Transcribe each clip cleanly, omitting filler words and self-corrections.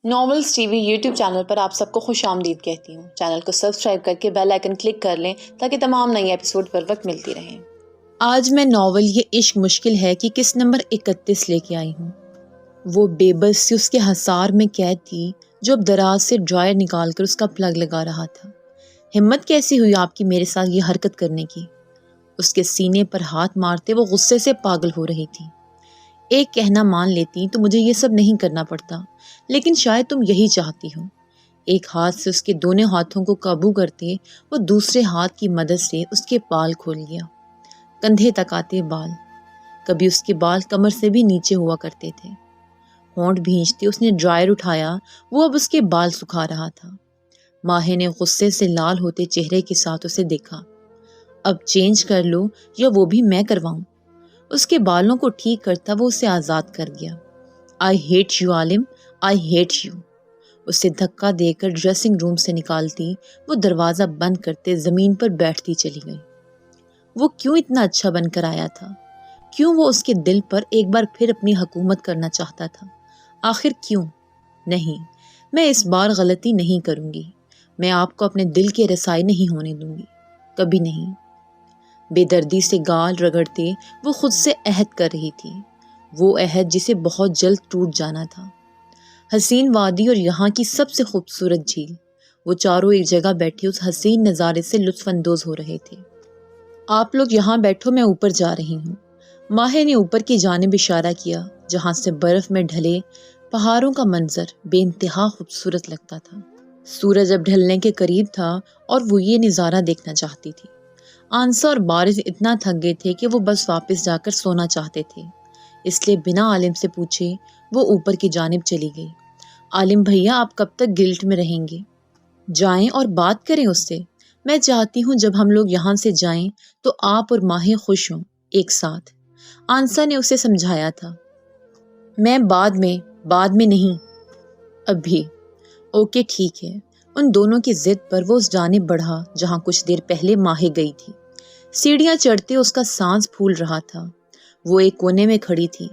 Novels TV YouTube channel پر آپ سب کو خوش آمدید کہتی ہوں۔ چینل کو سبسکرائب کر کے بیل آئیکن کلک کر لیں تاکہ تمام نئی ایپیسوڈ پر وقت ملتی رہیں۔ آج میں ناول یہ عشق مشکل ہے کہ کس نمبر 31 لے کے آئی ہوں۔ وہ بے بسی اس کے حصار میں قید تھی جو اب دراز سے ڈرائر نکال کر اس کا پلگ لگا رہا تھا۔ ہمت کیسی ہوئی آپ کی میرے ساتھ یہ حرکت کرنے کی؟ اس کے سینے پر ہاتھ مارتے وہ غصے سے پاگل ہو رہی تھی۔ ایک کہنا مان لیتی تو مجھے یہ سب نہیں کرنا پڑتا، لیکن شاید تم یہی چاہتی ہو۔ ایک ہاتھ سے اس کے دونوں ہاتھوں کو قابو کرتے وہ دوسرے ہاتھ کی مدد سے اس کے بال کھول گیا۔ کندھے تک آتے بال، کبھی اس کے بال کمر سے بھی نیچے ہوا کرتے تھے۔ ہونٹ بھینچتے اس نے ڈرائر اٹھایا، وہ اب اس کے بال سکھا رہا تھا۔ ماہے نے غصے سے لال ہوتے چہرے کے ساتھ اسے دیکھا۔ اب چینج کر لو یا وہ بھی میں کرواؤں؟ اس کے بالوں کو ٹھیک کرتا وہ اسے آزاد کر گیا۔ I hate you Alam, I hate you. اسے دھکا دے کر ڈریسنگ روم سے نکالتی وہ دروازہ بند کرتے زمین پر بیٹھتی چلی گئی۔ وہ کیوں اتنا اچھا بن کر آیا تھا؟ کیوں وہ اس کے دل پر ایک بار پھر اپنی حکومت کرنا چاہتا تھا؟ آخر کیوں؟ نہیں، میں اس بار غلطی نہیں کروں گی۔ میں آپ کو اپنے دل کے رسائی نہیں ہونے دوں گی، کبھی نہیں۔ بے دردی سے گال رگڑتے وہ خود سے عہد کر رہی تھی، وہ عہد جسے بہت جلد ٹوٹ جانا تھا۔ حسین وادی اور یہاں کی سب سے خوبصورت جھیل، وہ چاروں ایک جگہ بیٹھے اس حسین نظارے سے لطف اندوز ہو رہے تھے۔ آپ لوگ یہاں بیٹھو، میں اوپر جا رہی ہوں۔ ماہے نے اوپر کی جانب اشارہ کیا جہاں سے برف میں ڈھلے پہاڑوں کا منظر بے انتہا خوبصورت لگتا تھا۔ سورج اب ڈھلنے کے قریب تھا اور وہ یہ نظارہ دیکھنا چاہتی تھی۔ آنسا اور بارش اتنا تھک گئے تھے کہ وہ بس واپس جا کر سونا چاہتے تھے، اس لیے بنا عالم سے پوچھے وہ اوپر کی جانب چلی گئی۔ عالم بھیا، آپ کب تک گلٹ میں رہیں گے؟ جائیں اور بات کریں اس سے۔ میں چاہتی ہوں جب ہم لوگ یہاں سے جائیں تو آپ اور ماہی خوش ہوں ایک ساتھ۔ آنسا نے اسے سمجھایا تھا۔ میں بعد میں نہیں، ابھی۔ اوکے ٹھیک ہے۔ ان دونوں کی ضد پر وہ اس جانب بڑھا جہاں کچھ دیر پہلے ماہی گئی تھی۔ سیڑھیاں چڑھتے اس کا سانس پھول رہا تھا۔ وہ ایک کونے میں کھڑی تھی،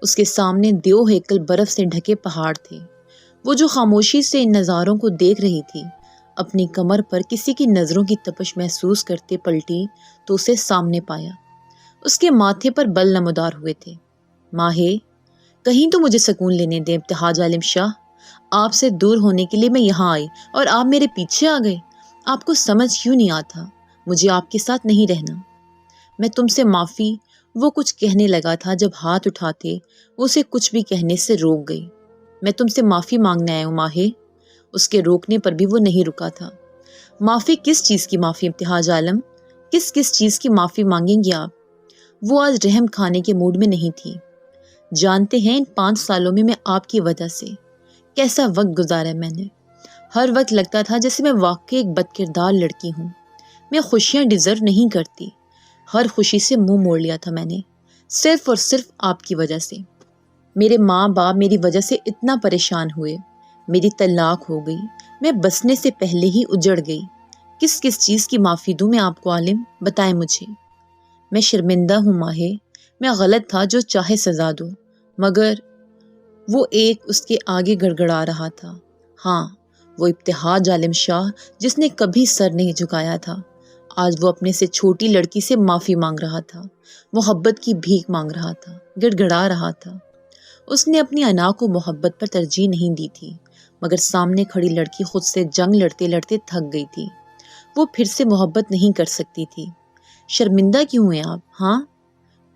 اس کے سامنے دیو ہیکل برف سے ڈھکے پہاڑ تھے۔ وہ جو خاموشی سے ان نظاروں کو دیکھ رہی تھی، اپنی کمر پر کسی کی نظروں کی تپش محسوس کرتے پلٹی تو اسے سامنے پایا۔ اس کے ماتھے پر بل نمودار ہوئے تھے۔ ماہے، کہیں تو مجھے سکون لینے دیں ابتہاج عالم شاہ۔ آپ سے دور ہونے کے لیے میں یہاں آئی اور آپ میرے پیچھے آ گئے۔ آپ کو سمجھ کیوں نہیں آتا مجھے آپ کے ساتھ نہیں رہنا؟ میں تم سے معافی، وہ کچھ کہنے لگا تھا جب ہاتھ اٹھاتے وہ اسے کچھ بھی کہنے سے روک گئی۔ میں تم سے معافی مانگنے آیا ہوں ماہے۔ اس کے روکنے پر بھی وہ نہیں رکا تھا۔ معافی؟ کس چیز کی معافی ابتہاج عالم؟ کس چیز کی معافی مانگیں گے آپ؟ وہ آج رحم کھانے کے موڈ میں نہیں تھی۔ جانتے ہیں ان 5 سالوں میں آپ کی وجہ سے کیسا وقت گزارا میں نے۔ ہر وقت لگتا تھا جیسے میں واقعی ایک بد کردار لڑکی ہوں۔ میں خوشیاں ڈیزرو نہیں کرتی۔ ہر خوشی سے منہ موڑ لیا تھا میں نے، صرف اور صرف آپ کی وجہ سے۔ میرے ماں باپ میری وجہ سے اتنا پریشان ہوئے، میری طلاق ہو گئی، میں بسنے سے پہلے ہی اجڑ گئی۔ کس چیز کی معافی دوں میں آپ کو عالم؟ بتائیں مجھے۔ میں شرمندہ ہوں ماہے، میں غلط تھا جو چاہے سزا دو، مگر وہ ایک اس کے آگے گڑگڑا رہا تھا۔ ہاں، وہ ابتہاج عالم شاہ جس نے کبھی سر نہیں جھکایا تھا، آج وہ اپنے سے چھوٹی لڑکی سے معافی مانگ رہا تھا، محبت کی بھیک مانگ رہا تھا، گڑگڑا رہا تھا۔ اس نے اپنی انا کو محبت پر ترجیح نہیں دی تھی، مگر سامنے کھڑی لڑکی خود سے جنگ لڑتے لڑتے تھک گئی تھی۔ وہ پھر سے محبت نہیں کر سکتی تھی۔ شرمندہ کیوں ہیں آپ؟ ہاں،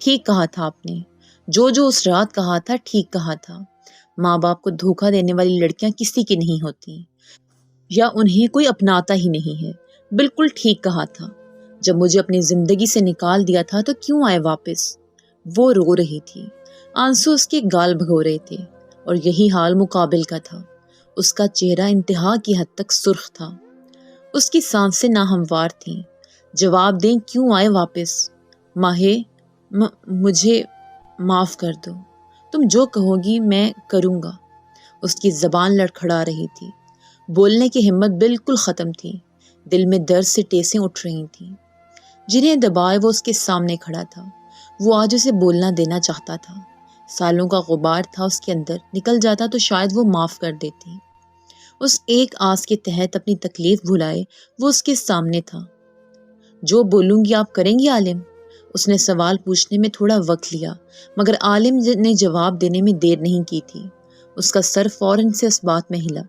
ٹھیک کہا تھا آپ نے، جو اس رات کہا تھا ٹھیک کہا تھا۔ ماں باپ کو دھوکہ دینے والی لڑکیاں کسی کی نہیں ہوتی، یا انہیں کوئی اپناتا ہی نہیں ہے۔ بالکل ٹھیک کہا تھا۔ جب مجھے اپنی زندگی سے نکال دیا تھا تو کیوں آئے واپس؟ وہ رو رہی تھی، آنسو اس کے گال بھگو رہے تھے، اور یہی حال مقابل کا تھا۔ اس کا چہرہ انتہا کی حد تک سرخ تھا، اس کی سانسیں ناہموار تھیں۔ جواب دیں، کیوں آئے واپس؟ ماہے، مجھے معاف کر دو۔ تم جو کہو گی میں کروں گا۔ اس کی زبان لڑکھڑا رہی تھی، بولنے کی ہمت بالکل ختم تھی، دل میں درد سے ٹیسیں اٹھ رہی تھیں جنہیں دبائے وہ اس کے سامنے کھڑا تھا۔ وہ آج اسے بولنا دینا چاہتا تھا، سالوں کا غبار تھا اس کے اندر، نکل جاتا تو شاید وہ معاف کر دیتی۔ اس ایک آس کے تحت اپنی تکلیف بھلائے وہ اس کے سامنے تھا۔ جو بولوں گی آپ کریں گی عالم؟ اس نے سوال پوچھنے میں تھوڑا وقت لیا، مگر عالم نے جواب دینے میں دیر نہیں کی تھی۔ اس کا سر فوراً سے اس بات میں ہلا۔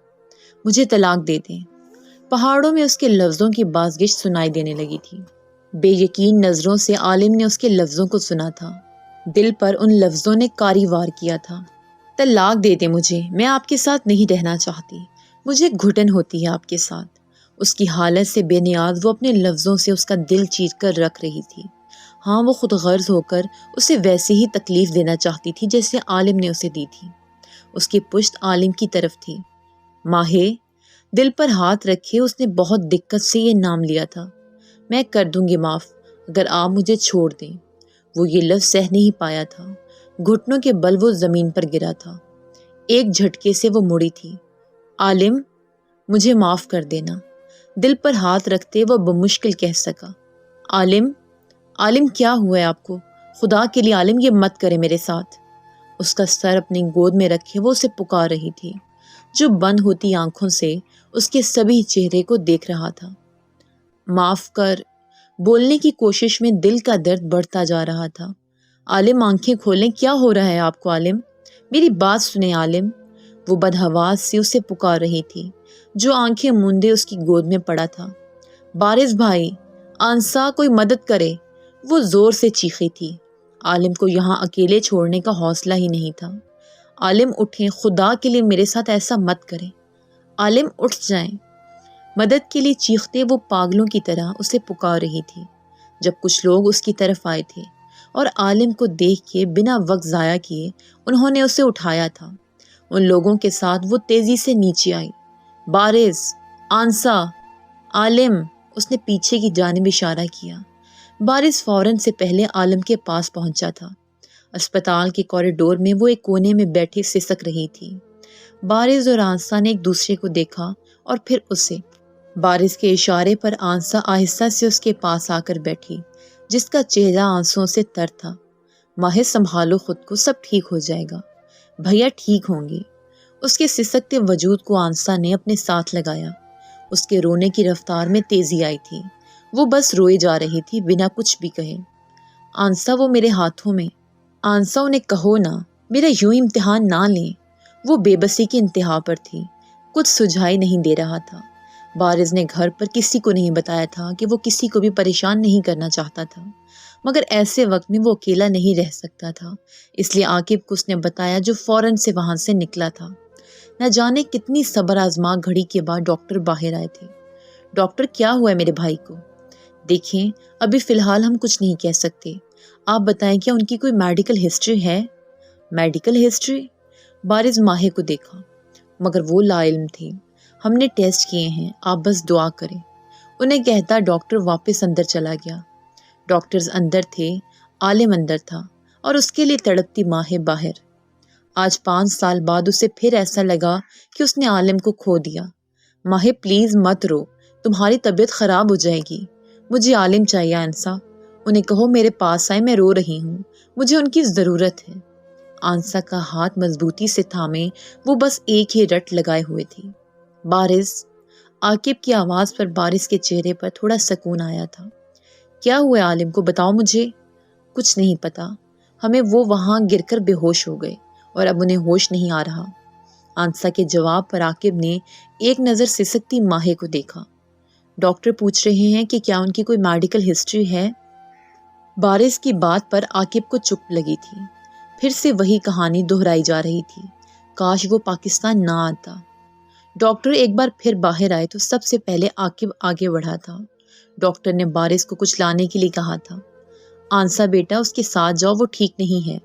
مجھے طلاق دے دیں۔ پہاڑوں میں اس کے لفظوں کی بازگشت سنائی دینے لگی تھی۔ بے یقین نظروں سے عالم نے اس کے لفظوں کو سنا تھا۔ دل پر ان لفظوں نے کاری وار کیا تھا۔ طلاق دے دیں مجھے، میں آپ کے ساتھ نہیں رہنا چاہتی، مجھے گھٹن ہوتی ہے آپ کے ساتھ۔ اس کی حالت سے بے نیاز وہ اپنے لفظوں سے اس کا دل چیر کر رکھ رہی تھی۔ ہاں، وہ خود غرض ہو کر اسے ویسے ہی تکلیف دینا چاہتی تھی جیسے عالم نے اسے دی تھی۔ اس کی پشت عالم کی طرف تھی۔ ماہے، دل پر ہاتھ رکھے اس نے بہت دقت سے یہ نام لیا تھا۔ میں کر دوں گی معاف اگر آپ مجھے چھوڑ دیں۔ وہ یہ لفظ سہ نہیں پایا تھا۔ گھٹنوں کے بل وہ زمین پر گرا تھا۔ ایک جھٹکے سے وہ مڑی تھی۔ عالم، مجھے معاف کر دینا، دل پر ہاتھ رکھتے وہ بمشکل کہہ سکا۔ عالم، عالم کیا ہوا ہے آپ کو؟ خدا کے لیے عالم یہ مت کرے میرے ساتھ۔ اس کا سر اپنی گود میں رکھے وہ اسے پکار رہی تھی، جو بند ہوتی آنکھوں سے اس کے سبھی چہرے کو دیکھ رہا تھا۔ معاف کر، بولنے کی کوشش میں دل کا درد بڑھتا جا رہا تھا۔ عالم آنکھیں کھولیں، کیا ہو رہا ہے آپ کو عالم؟ میری بات سنیں عالم۔ وہ بدحواس سے اسے پکار رہی تھی، جو آنکھیں موندے اس کی گود میں پڑا تھا۔ بارش بھائی، آنسا، کوئی مدد کرے، وہ زور سے چیخی تھی۔ عالم کو یہاں اکیلے چھوڑنے کا حوصلہ ہی نہیں تھا۔ عالم اٹھیں، خدا کے لیے میرے ساتھ ایسا مت کریں۔ عالم اٹھ جائیں۔ مدد کے لیے چیختے وہ پاگلوں کی طرح اسے پکار رہی تھی، جب کچھ لوگ اس کی طرف آئے تھے اور عالم کو دیکھ کے بنا وقت ضائع کیے انہوں نے اسے اٹھایا تھا۔ ان لوگوں کے ساتھ وہ تیزی سے نیچے آئی۔ بارش، آنسا، عالم، اس نے پیچھے کی جانب اشارہ کیا۔ بارش فوراً سے پہلے عالم کے پاس پہنچا تھا۔ اسپتال کے کوریڈور میں وہ ایک کونے میں بیٹھی سسک رہی تھی۔ بارش اور آنسا نے ایک دوسرے کو دیکھا اور پھر اسے۔ بارش کے اشارے پر آنسا آہستہ سے اس کے پاس آ کر بیٹھی، جس کا چہرہ آنسوؤں سے تر تھا۔ ماہر، سنبھالو خود کو، سب ٹھیک ہو جائے گا، بھیا ٹھیک ہوں گے۔ اس کے سسکتے وجود کو آنسا نے اپنے ساتھ لگایا۔ اس کے رونے کی رفتار میں تیزی آئی تھی۔ وہ بس روئے جا رہی تھی بنا کچھ بھی کہے۔ آنسا، وہ میرے ہاتھوں میں۔ آنسا، انہیں کہو نا، میرا یوں امتحان نہ لیں۔ وہ بے بسی کی انتہا پر تھی، کچھ سجھائی نہیں دے رہا تھا۔ بارش نے گھر پر کسی کو نہیں بتایا تھا کہ وہ کسی کو بھی پریشان نہیں کرنا چاہتا تھا، مگر ایسے وقت میں وہ اکیلا نہیں رہ سکتا تھا، اس لیے عاقب کو اس نے بتایا، جو فوراً سے وہاں سے نکلا تھا۔ نہ جانے کتنی صبر آزما گھڑی کے بعد ڈاکٹر باہر آئے تھے۔ ڈاکٹر، کیا ہوا ہے میرے بھائی کو؟ دیکھیں، ابھی فی الحال ہم کچھ نہیں کہہ سکتے، آپ بتائیں کیا ان کی کوئی میڈیکل ہسٹری ہے؟ Medical history? بارش ماہر کو دیکھا، مگر وہ لا علم تھی۔ ہم نے ٹیسٹ کیے ہیں، آپ بس دعا کریں، انہیں کہتا ڈاکٹر واپس اندر چلا گیا۔ ڈاکٹرز اندر تھے، عالم اندر تھا، اور اس کے لیے تڑپتی ماہر باہر۔ آج 5 سال بعد اسے پھر ایسا لگا کہ اس نے عالم کو کھو دیا۔ ماہر، پلیز مت رو، تمہاری طبیعت خراب ہو جائے گی، مجھے عالم چاہیے۔ آنسا، انہیں کہو میرے پاس آئے، میں رو رہی ہوں، مجھے ان کی ضرورت ہے۔ آنسا کا ہاتھ مضبوطی سے تھامے وہ بس ایک ہی رٹ لگائے ہوئے تھی۔ بارش، عاقب کی آواز پر بارش کے چہرے پر تھوڑا سکون آیا تھا۔ کیا ہوا عالم کو، بتاؤ مجھے۔ کچھ نہیں پتا، ہمیں وہ وہاں گر کر بے ہوش ہو گئے اور اب انہیں ہوش نہیں آ رہا۔ آنسا کے جواب پر عاقب نے ایک نظر سسکتی ماہر کو دیکھا۔ ڈاکٹر پوچھ رہے ہیں کہ کیا ان کی کوئی میڈیکل ہسٹری ہے؟ بارش کی بات پر عاقب کو چپ لگی تھی۔ پھر سے وہی کہانی دہرائی جا رہی تھی، کاش وہ پاکستان نہ آتا۔ ڈاکٹر ایک بار پھر باہر آئے تو سب سے پہلے عاقب آگے بڑھا تھا۔ ڈاکٹر نے بارش کو کچھ لانے کے لیے کہا تھا۔ آنسا بیٹا، اس کے ساتھ جاؤ، وہ ٹھیک نہیں ہے۔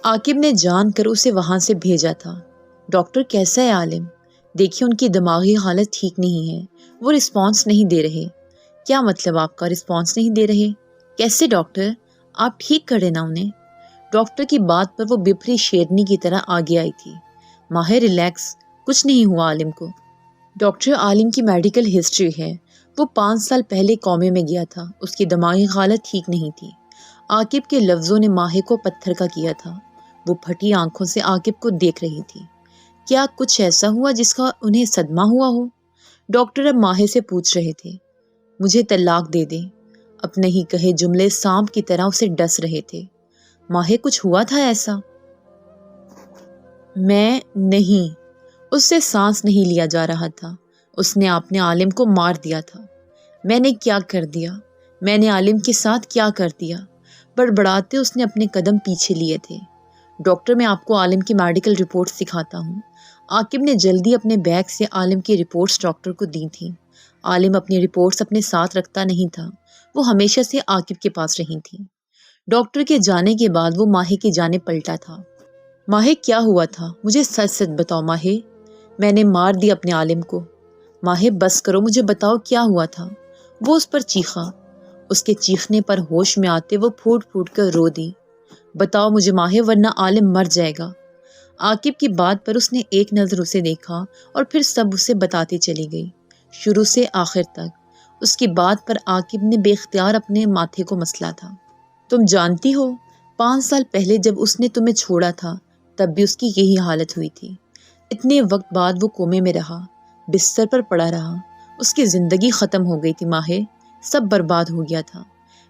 عاقب نے جان کر اسے وہاں سے بھیجا تھا۔ ڈاکٹر، کیسا ہے عالم؟ دیکھیے، ان کی دماغی حالت ٹھیک نہیں ہے، وہ رسپانس نہیں دے رہے۔ کیا مطلب آپ کا، رسپانس نہیں دے رہے؟ کیسے ڈاکٹر؟ آپ ٹھیک کریں نا انہیں۔ ڈاکٹر کی بات پر وہ بپھری شیرنی کی طرح آگے آئی تھی۔ ماہر، ریلیکس، کچھ نہیں ہوا عالم کو۔ ڈاکٹر، عالم کی میڈیکل ہسٹری ہے، وہ 5 سال پہلے کومے میں گیا تھا، اس کی دماغی حالت ٹھیک نہیں تھی۔ عاقب کے لفظوں نے ماہر کو پتھر کا کیا تھا۔ وہ پھٹی آنکھوں سے عاقب کو دیکھ رہی تھی۔ کیا کچھ ایسا ہوا جس کا انہیں صدمہ ہوا ہو؟ ڈاکٹر اب ماہر سے پوچھ رہے تھے۔ مجھے طلاق دے دیں، اپنے ہی کہے جملے سانپ کی طرح اسے ڈس رہے تھے۔ ماہر کچھ ہوا تھا ایسا؟ میں نہیں، اس سے سانس نہیں لیا جا رہا تھا۔ اس نے اپنے عالم کو مار دیا تھا۔ میں نے کیا کر دیا؟ میں نے عالم کے ساتھ کیا کر دیا؟ بڑبڑاتے اس نے اپنے قدم پیچھے لیے تھے۔ ڈاکٹر، میں آپ کو عالم کی میڈیکل رپورٹ دکھاتا ہوں۔ عاقب نے جلدی اپنے بیگ سے عالم کی رپورٹس ڈاکٹر کو دی تھیں۔ عالم اپنی رپورٹس اپنے ساتھ رکھتا نہیں تھا، وہ ہمیشہ سے عاقب کے پاس رہی تھیں۔ ڈاکٹر کے جانے کے بعد وہ ماہر کی جانب پلٹا تھا۔ ماہر کیا ہوا تھا؟ مجھے سچ سچ بتاؤ ماہر۔ میں نے مار دیا اپنے عالم کو۔ ماہر بس کرو، مجھے بتاؤ کیا ہوا تھا۔ وہ اس پر چیخا۔ اس کے چیخنے پر ہوش میں آتے وہ پھوٹ پھوٹ کر رو دی۔ بتاؤ مجھے ماہر، ورنہ عالم مر جائے گا۔ عاقب کی بات پر اس نے ایک نظر اسے دیکھا اور پھر سب اسے بتاتی چلی گئی، شروع سے آخر تک۔ اس کی بات پر عاقب نے بے اختیار اپنے ماتھے کو مسلا تھا۔ تم جانتی ہو، 5 سال پہلے جب اس نے تمہیں چھوڑا تھا تب بھی اس کی یہی حالت ہوئی تھی۔ اتنے وقت بعد وہ کومے میں رہا، بستر پر پڑا رہا۔ اس کی زندگی ختم ہو گئی تھی ماہر، سب برباد ہو گیا تھا۔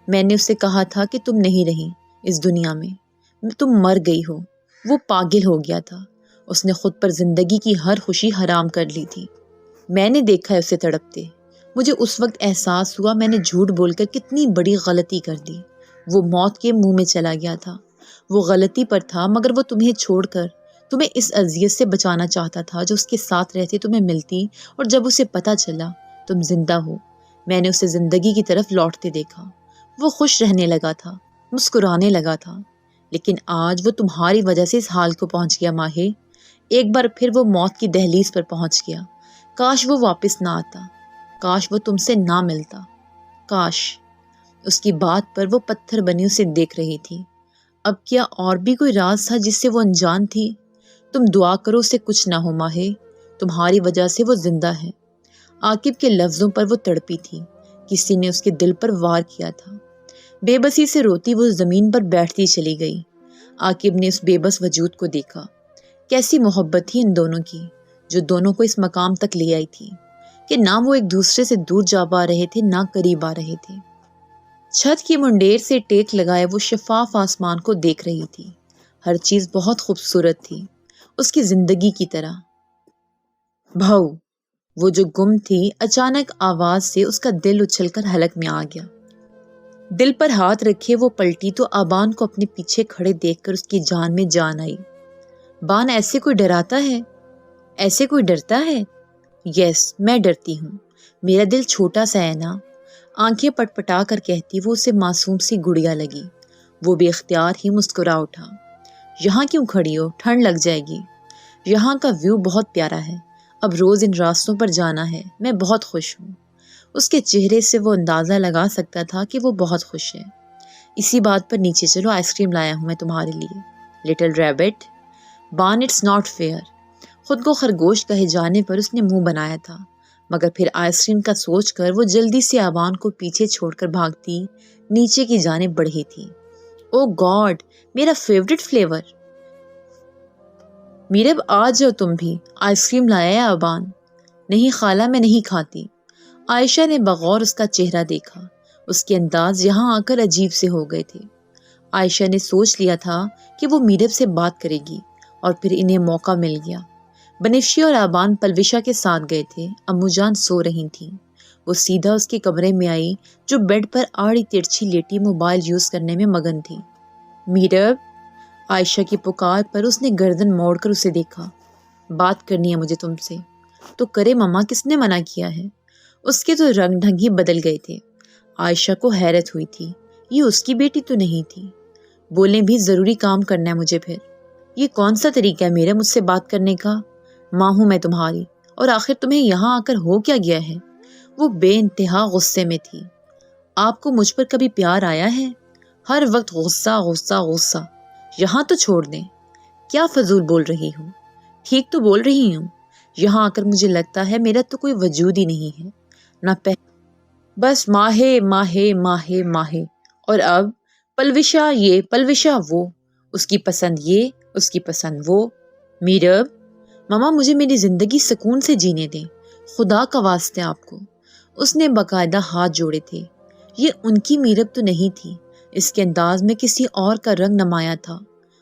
میں نے اسے کہا تھا کہ تم نہیں رہی اس دنیا میں، تم مر گئی ہو۔ وہ پاگل ہو گیا تھا، اس نے خود پر زندگی کی ہر خوشی حرام کر لی تھی۔ میں نے دیکھا ہے اسے تڑپتے۔ مجھے اس وقت احساس ہوا میں نے جھوٹ بول کر کتنی بڑی غلطی کر دی۔ وہ موت کے منہ میں چلا گیا تھا، وہ غلطی پر تھا، مگر وہ تمہیں چھوڑ کر تمہیں اس اذیت سے بچانا چاہتا تھا جو اس کے ساتھ رہتے تمہیں ملتی، اور جب اسے پتا چلا تم زندہ ہو، میں نے اسے زندگی کی طرف لوٹتے دیکھا۔ وہ خوش رہنے لگا تھا، مسکرانے لگا تھا، لیکن آج وہ تمہاری وجہ سے اس حال کو پہنچ گیا ماہر۔ ایک بار پھر وہ موت کی دہلیز پر پہنچ گیا۔ کاش وہ واپس نہ آتا، کاش وہ تم سے نہ ملتا، کاش۔ اس کی بات پر وہ پتھر بنی اسے دیکھ رہی تھی۔ اب کیا اور بھی کوئی راز تھا جس سے وہ انجان تھی؟ تم دعا کرو اسے کچھ نہ ہو ماہر، تمہاری وجہ سے وہ زندہ ہے۔ عاقب کے لفظوں پر وہ تڑپی تھی، کسی نے اس کے دل پر وار کیا تھا۔ بے بسی سے روتی وہ زمین پر بیٹھتی چلی گئی۔ عاقب نے اس بے بس وجود کو دیکھا۔ کیسی محبت تھی ان دونوں کی، جو دونوں کو اس مقام تک لے آئی تھی کہ نہ وہ ایک دوسرے سے دور جا پا رہے تھے نہ قریب آ رہے تھے۔ چھت کی منڈیر سے ٹیک لگائے وہ شفاف آسمان کو دیکھ رہی تھی۔ ہر چیز بہت خوبصورت تھی، اس کی زندگی کی طرح۔ بھاؤ، وہ جو گم تھی، اچانک آواز سے اس کا دل اچھل کر حلق میں آ گیا۔ دل پر ہاتھ رکھے وہ پلٹی تو آبان کو اپنے پیچھے کھڑے دیکھ کر اس کی جان میں جان آئی۔ بان، ایسے کوئی ڈراتا ہے؟ ایسے کوئی ڈرتا ہے؟ یس، میں ڈرتی ہوں، میرا دل چھوٹا سا ہے نا۔ آنکھیں پٹ پٹا کر کہتی وہ اسے معصوم سی گڑیا لگی۔ وہ بے اختیار ہی مسکرا اٹھا۔ یہاں کیوں کھڑی ہو؟ ٹھنڈ لگ جائے گی۔ یہاں کا ویو بہت پیارا ہے، اب روز ان راستوں پر جانا ہے، میں بہت خوش ہوں۔ اس کے چہرے سے وہ اندازہ لگا سکتا تھا کہ وہ بہت خوش ہے۔ اسی بات پر نیچے چلو، آئس کریم لایا ہوں میں تمہارے لیے، لٹل ریبٹ۔ بان، اٹس ناٹ فیئر۔ خود کو خرگوش کہے جانے پر اس نے منہ بنایا تھا، مگر پھر آئس کریم کا سوچ کر وہ جلدی سے آبان کو پیچھے چھوڑ کر بھاگتی نیچے کی جانب بڑھی تھی۔ او گاڈ، میرا فیوریٹ فلیور۔ میرب، آ جاؤ تم بھی، آئس کریم لایا ہے آبان۔ نہیں خالہ، میں نہیں کھاتی۔ عائشہ نے بغور اس کا چہرہ دیکھا، اس کے انداز یہاں آ کر عجیب سے ہو گئے تھے۔ عائشہ نے سوچ لیا تھا کہ وہ میرب سے بات کرے گی، اور پھر انہیں موقع مل گیا۔ بنفشی اور آبان پلوشا کے ساتھ گئے تھے۔ امو جان سو رہی تھیں۔ وہ سیدھا اس کے کمرے میں آئی جو بیڈ پر آڑی ترچھی لیٹی موبائل یوز کرنے میں مگن تھی۔ میرب، عائشہ کی پکار پر اس نے گردن موڑ کر اسے دیکھا۔ بات کرنی ہے مجھے تم سے۔ تو کرے ماما، کس نے منع کیا ہے؟ اس کے تو رنگ ڈھنگ ہی بدل گئے تھے۔ عائشہ کو حیرت ہوئی تھی، یہ اس کی بیٹی تو نہیں تھی۔ بولیں بھی ضروری کام کرنا ہے مجھے پھر۔ یہ کون سا طریقہ ہے میرا مجھ سے بات کرنے کا؟ ماں ہوں میں تمہاری، اور آخر تمہیں یہاں آ کر ہو کیا گیا ہے؟ وہ بے انتہا غصے میں تھی۔ آپ کو مجھ پر کبھی پیار آیا ہے؟ ہر وقت غصہ غصہ غصہ، یہاں تو چھوڑ دیں۔ کیا فضول بول رہی ہوں؟ ٹھیک تو بول رہی ہوں۔ یہاں آ کر مجھے لگتا ہے میرا تو کوئی وجود ہی نہیں ہے، نہ بس ماہے ماہے ماہے ماہے، اور اب پلوشا یہ پلوشا وہ، اس کی پسند یہ، اس کی پسند وہ۔ میرب، ماما مجھے میری زندگی سکون سے جینے دیں، خدا کا واسطے آپ کو۔ اس نے باقاعدہ ہاتھ جوڑے تھے۔ یہ ان کی میرب تو نہیں تھی، اس کے انداز میں کسی اور کا رنگ نمایاں تھا،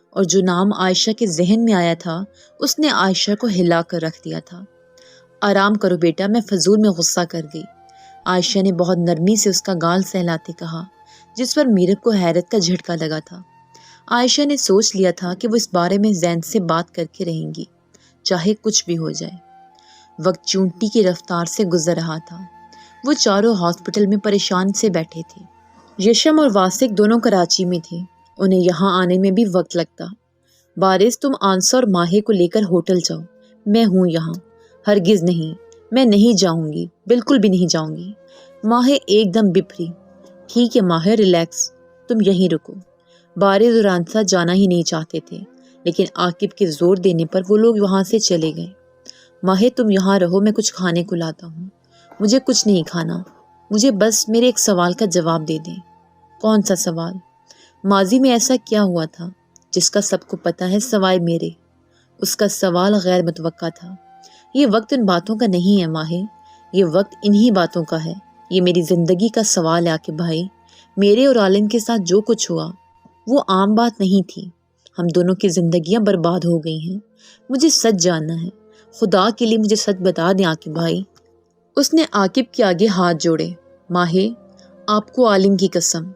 اور جو نام عائشہ کے ذہن میں آیا تھا اس نے عائشہ کو ہلا کر رکھ دیا تھا۔ آرام کرو بیٹا، میں فضول میں غصہ کر گئی، عائشہ نے بہت نرمی سے اس کا گال سہلاتے کہا، جس پر میرب کو حیرت کا جھٹکا لگا تھا۔ عائشہ نے سوچ لیا تھا کہ وہ اس بارے میں زین سے بات کر کے رہیں گی، چاہے کچھ بھی ہو جائے۔ وقت چونٹی کی رفتار سے گزر رہا تھا۔ وہ چاروں ہاسپٹل میں پریشان سے بیٹھے تھے۔ یشم اور واسق دونوں کراچی میں تھے، انہیں یہاں آنے میں بھی وقت لگتا۔ بارش، تم آنسا اور ماہے کو لے کر ہوٹل جاؤ، میں ہوں یہاں۔ ہرگز نہیں، میں نہیں جاؤں گی، بالکل بھی نہیں جاؤں گی۔ ماہے ایک دم بپھری۔ ٹھیک ہے ماہے، ریلیکس، تم یہیں رکو۔ بارش اور آنسا جانا ہی نہیں چاہتے تھے، لیکن عاقب کے زور دینے پر وہ لوگ وہاں سے چلے گئے۔ ماہے تم یہاں رہو، میں کچھ کھانے کو لاتا ہوں۔ مجھے کچھ نہیں کھانا، مجھے بس میرے ایک سوال کا جواب دے دیں۔ کون سا سوال؟ ماضی میں ایسا کیا ہوا تھا جس کا سب کو پتہ ہے سوائے میرے؟ اس کا سوال غیر متوقع تھا۔ یہ وقت ان باتوں کا نہیں ہے ماہے، یہ وقت انہی باتوں کا ہے۔ یہ میری زندگی کا سوال ہے عاقب بھائی۔ میرے اور عالم کے ساتھ جو کچھ ہوا وہ عام بات نہیں تھی، ہم دونوں کی زندگیاں برباد ہو گئی ہیں۔ مجھے سچ جاننا ہے، خدا کے لیے مجھے سچ بتا دیں عاقب بھائی۔ اس نے عاقب کے آگے ہاتھ جوڑے۔ ماہے، آپ کو عالم کی قسم۔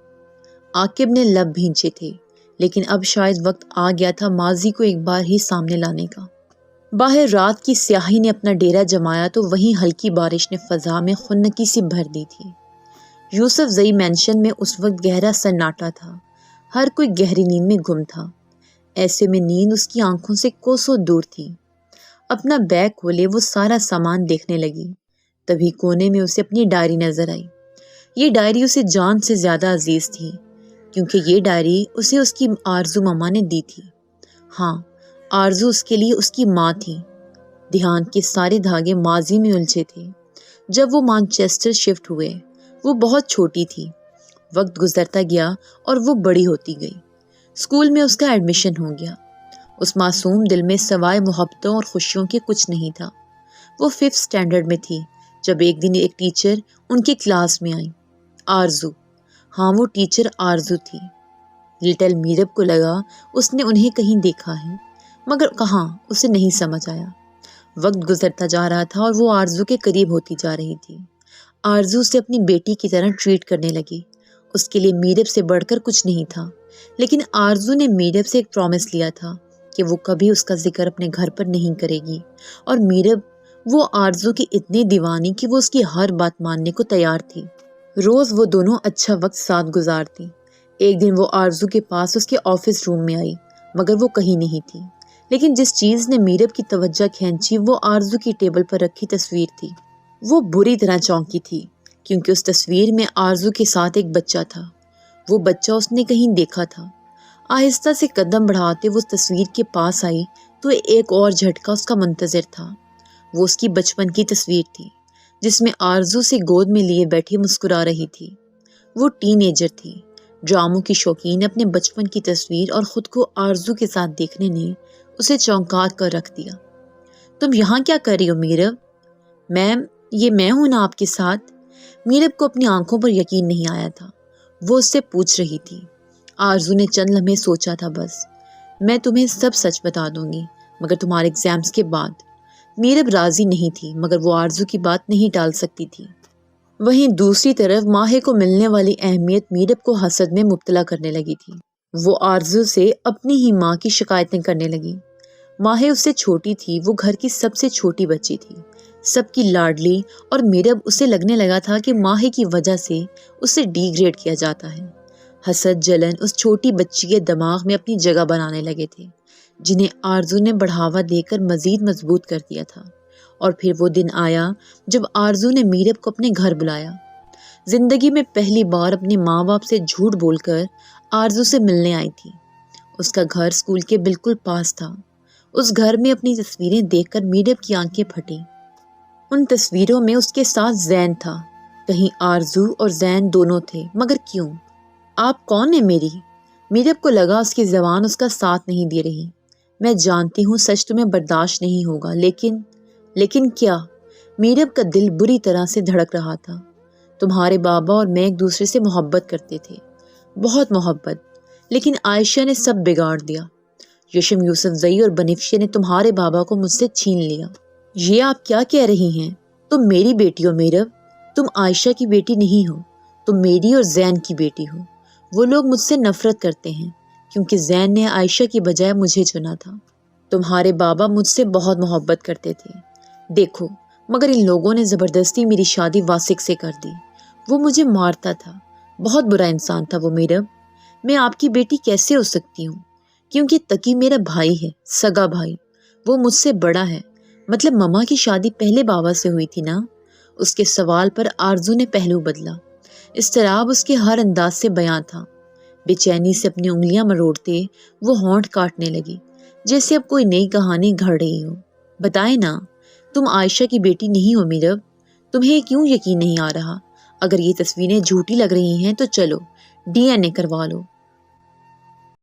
عاقب نے لب بھینچے تھے، لیکن اب شاید وقت آ گیا تھا ماضی کو ایک بار ہی سامنے لانے کا۔ باہر رات کی سیاہی نے اپنا ڈیرا جمایا تو وہیں ہلکی بارش نے فضا میں خنکی سی بھر دی تھی۔ یوسف زئی مینشن میں اس وقت گہرا سناٹا تھا، ہر کوئی گہری نیند میں گم تھا۔ ایسے میں نیند اس کی آنکھوں سے کوسوں دور تھی۔ اپنا بیگ کھولے وہ سارا سامان دیکھنے لگی، تبھی کونے میں اسے اپنی ڈائری نظر آئی۔ یہ ڈائری اسے جان سے زیادہ عزیز تھی، کیونکہ یہ ڈائری اسے اس کی آرزو ماما نے دی تھی۔ ہاں، آرزو اس کے لیے اس کی ماں تھی۔ دھیان کے سارے دھاگے ماضی میں الجھے تھے۔ جب وہ مانچسٹر شفٹ ہوئے وہ بہت چھوٹی تھی۔ وقت گزرتا گیا اور وہ بڑی ہوتی گئی۔ اسکول میں اس کا ایڈمیشن ہو گیا۔ اس معصوم دل میں سوائے محبتوں اور خوشیوں کے کچھ نہیں تھا۔ وہ 5th اسٹینڈرڈ میں تھی جب ایک دن ایک ٹیچر ان کی کلاس میں آئی۔ آرزو، ہاں وہ ٹیچر آرزو تھی۔ لٹل میرب کو لگا اس نے انہیں کہیں دیکھا ہے، مگر کہاں اسے نہیں سمجھ آیا۔ وقت گزرتا جا رہا تھا اور وہ آرزو کے قریب ہوتی جا رہی تھی۔ آرزو اسے اپنی بیٹی کی طرح ٹریٹ کرنے لگی۔ اس کے لیے میرب سے بڑھ کر کچھ نہیں تھا، لیکن آرزو نے میرب سے ایک پرومس لیا تھا کہ وہ کبھی اس کا ذکر اپنے گھر پر نہیں کرے گی، اور میرب وہ آرزو کی اتنی دیوانی کہ وہ اس کی ہر بات ماننے کو تیار تھی۔ روز وہ دونوں اچھا وقت ساتھ گزارتی۔ ایک دن وہ آرزو کے پاس اس کے آفس روم میں آئی، مگر وہ کہیں نہیں تھی، لیکن جس چیز نے میرب کی توجہ کھینچی وہ آرزو کی ٹیبل پر رکھی تصویر تھی۔ وہ بری طرح چونکی تھی، کیونکہ اس تصویر میں آرزو کے ساتھ ایک بچہ تھا۔ وہ بچہ اس نے کہیں دیکھا تھا۔ آہستہ سے قدم بڑھاتے وہ اس تصویر کے پاس آئی تو ایک اور جھٹکا اس کا منتظر تھا۔ وہ اس کی بچپن کی تصویر تھی، جس میں آرزو سے گود میں لیے بیٹھی مسکرا رہی تھی۔ وہ ٹین ایجر تھی۔ ڈراموں کی شوقین اپنے بچپن کی تصویر اور خود کو آرزو کے ساتھ دیکھنے نے اسے چونکا کر رکھ دیا۔ تم یہاں کیا کر رہی ہو میرب؟ میم، یہ میں ہوں نا آپ کے ساتھ؟ میرب کو اپنی آنکھوں پر یقین نہیں آیا تھا۔ وہ اس سے پوچھ رہی تھی۔ آرزو نے چند لمحے سوچا تھا، بس میں تمہیں سب سچ بتا دوں گی، مگر تمہارے ایگزامز کے بعد۔ میرب راضی نہیں تھی، مگر وہ آرزو کی بات نہیں ٹال سکتی تھی۔ وہیں دوسری طرف ماہے کو ملنے والی اہمیت میرب کو حسد میں مبتلا کرنے لگی تھی۔ وہ آرزو سے اپنی ہی ماں کی شکایتیں کرنے لگی۔ ماہے اس سے چھوٹی تھی، وہ گھر کی سب سے چھوٹی بچی تھی، سب کی لاڈلی، اور میرب اسے لگنے لگا تھا کہ ماہے کی وجہ سے اسے ڈی گریڈ کیا جاتا ہے۔ حسد، جلن اس چھوٹی بچی کے دماغ میں اپنی جگہ بنانے لگے تھے، جنہیں آرزو نے بڑھاوا دے کر مزید مضبوط کر دیا تھا۔ اور پھر وہ دن آیا جب آرزو نے میرب کو اپنے گھر بلایا۔ زندگی میں پہلی بار اپنے ماں باپ سے جھوٹ بول کر آرزو سے ملنے آئی تھی۔ اس کا گھر اسکول کے بالکل پاس تھا۔ اس گھر میں اپنی تصویریں دیکھ کر میرب کی آنکھیں پھٹیں۔ ان تصویروں میں اس کے ساتھ زین تھا۔ کہیں آرزو اور زین دونوں تھے، مگر کیوں؟ آپ کون ہیں میری؟ میرب کو لگا اس کی زبان اس کا ساتھ نہیں دے رہی۔ میں جانتی ہوں سچ تمہیں برداشت نہیں ہوگا، لیکن کیا؟ میرب کا دل بری طرح سے دھڑک رہا تھا۔ تمہارے بابا اور میں ایک دوسرے سے محبت کرتے تھے، بہت محبت، لیکن عائشہ نے سب بگاڑ دیا۔ یشم یوسف زئی اور بنفشے نے تمہارے بابا کو مجھ سے چھین لیا۔ یہ آپ کیا کہہ رہی ہیں؟ تم میری بیٹی ہو میرب، تم عائشہ کی بیٹی نہیں ہو، تم میری اور زین کی بیٹی ہو۔ وہ لوگ مجھ سے نفرت کرتے ہیں کیونکہ زین نے عائشہ کی بجائے مجھے چنا تھا۔ تمہارے بابا مجھ سے بہت محبت کرتے تھے، دیکھو، مگر ان لوگوں نے زبردستی میری شادی واسق سے کر دی۔ وہ مجھے مارتا تھا، بہت برا انسان تھا وہ میرب۔ میں آپ کی بیٹی کیسے ہو سکتی ہوں؟ کیونکہ تقی میرا بھائی ہے، سگا بھائی، وہ مجھ سے بڑا ہے۔ مطلب مما کی شادی پہلے بابا سے ہوئی تھی نا؟ اس کے سوال پر آرزو نے پہلو بدلا۔ اضطراب اس کے ہر انداز سے بیان تھا۔ بے چینی سے اپنی انگلیاں مروڑتے وہ ہونٹ کاٹنے لگی، جیسے اب کوئی نئی کہانی گھڑ رہی ہو۔ بتائے نا، تم عائشہ کی بیٹی نہیں ہو میرب؟ تمہیں کیوں یقین نہیں آ رہا؟ اگر یہ تصویریں جھوٹی لگ رہی ہیں تو چلو ڈی این اے کروا لو۔